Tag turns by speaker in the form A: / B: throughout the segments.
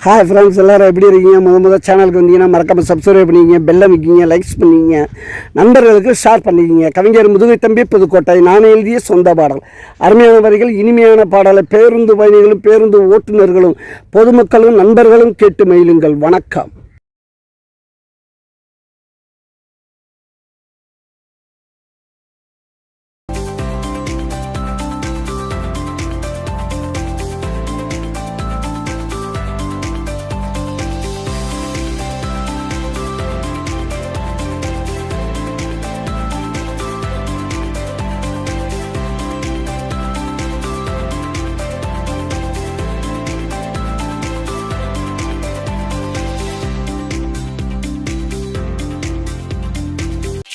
A: Hi friends, எல்லோரும் எப்படி இருக்கீங்க? முதல் சேனலுக்கு வந்தீங்கன்னா மறக்காமல் சப்ஸ்கிரைப் பண்ணிக்கிங்க, பெல்லை வைக்கிங்க, லைக்ஸ் பண்ணிக்கிங்க, நண்பர்களுக்கு ஷேர் பண்ணிக்கிங்க. கவிஞர் முதுகை தம்பி புதுக்கோட்டை. நான் எழுதிய சொந்த பாடல். அருமையான வரிகள், இனிமையான பாடலை பேருந்து பயணிகளும் பேருந்து ஓட்டுநர்களும் பொதுமக்களும் நண்பர்களும் கேட்டு மகிழுங்கள். வணக்கம்.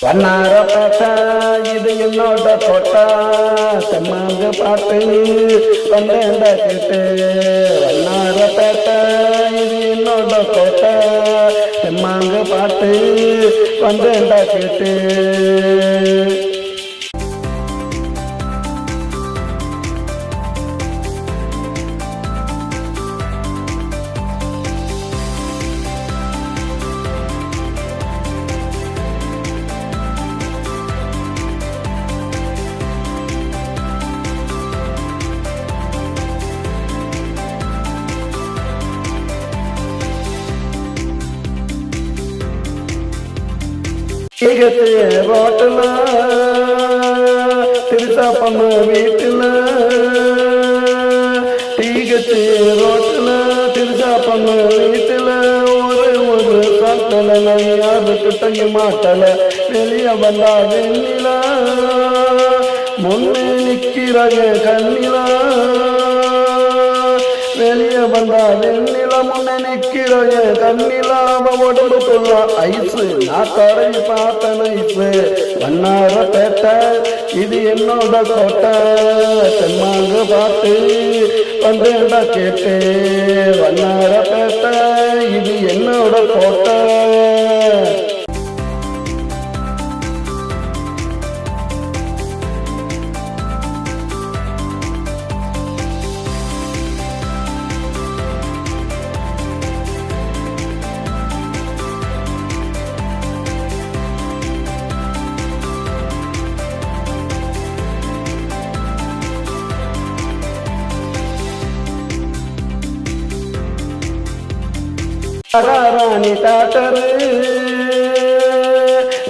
A: வண்ணாரப்பேட்டை இது என்னோட தோட்டா, தெம்மாங்க பாட்டு வந்தேண்ட கேட்டு. வண்ணாரப்பேட்டை இது என்னோட தோட்டா, தெம்மாங்க பாட்டு வந்தேண்ட கேட்டு. ரோட்டில் திருத்தா பண்ண வீட்டில், டீகத்து ரோட்டில் திருத்தா பண்ண வீட்டில், ஒரு சாத்தல யாருக்கு தங்கி மாட்டல. வெளியே வந்தா வெண்ணில முன்னே நிற்கிறாங்க கண்ணிலா. வெளியே வந்தா வெண்ணில முன்னே நிற்கிறாங்க கண்ணிலா. உடம்புக்குள்ள ஐசு நான் தடவி பார்த்தேன் ஐசு. வண்ணாரப்பேட்டை இது என்னோட கோட்டை, தெம்மாங்க பாட்டு வந்தேண்டா கேட்டு. வண்ணாரப்பேட்டை இது என்னோட கோட்டை. மகாராணி டாக்டரு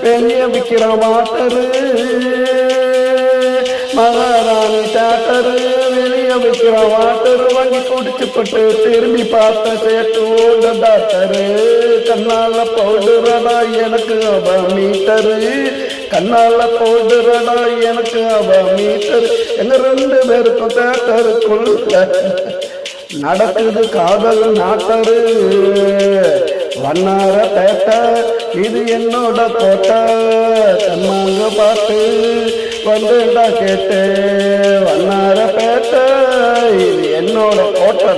A: வெளியே விற்கிற வாட்டரு. மகாராணி டாக்டரு வெளியே விற்கிற வாட்டரு வாங்கி குடிச்சுப்பட்டு திரும்பி பார்த்த சேட்டு ஓட டாக்டரு. கண்ணால பவுடுறடா எனக்கு அவ மீட்டரு, கண்ணால பவுடுறடா எனக்கு அவ மீட்டரு. எங்க ரெண்டு பேருக்கும் தேட்டருக்குள்ள நடக்குது காதல் நாட்டரு. வண்ணாரப்பேட்டை இது என்னோட கோட்டை, தெம்மாங்க பாட்டு வந்துடா கேட்டு. வண்ணாரப்பேட்டை இது என்னோட கோட்டை.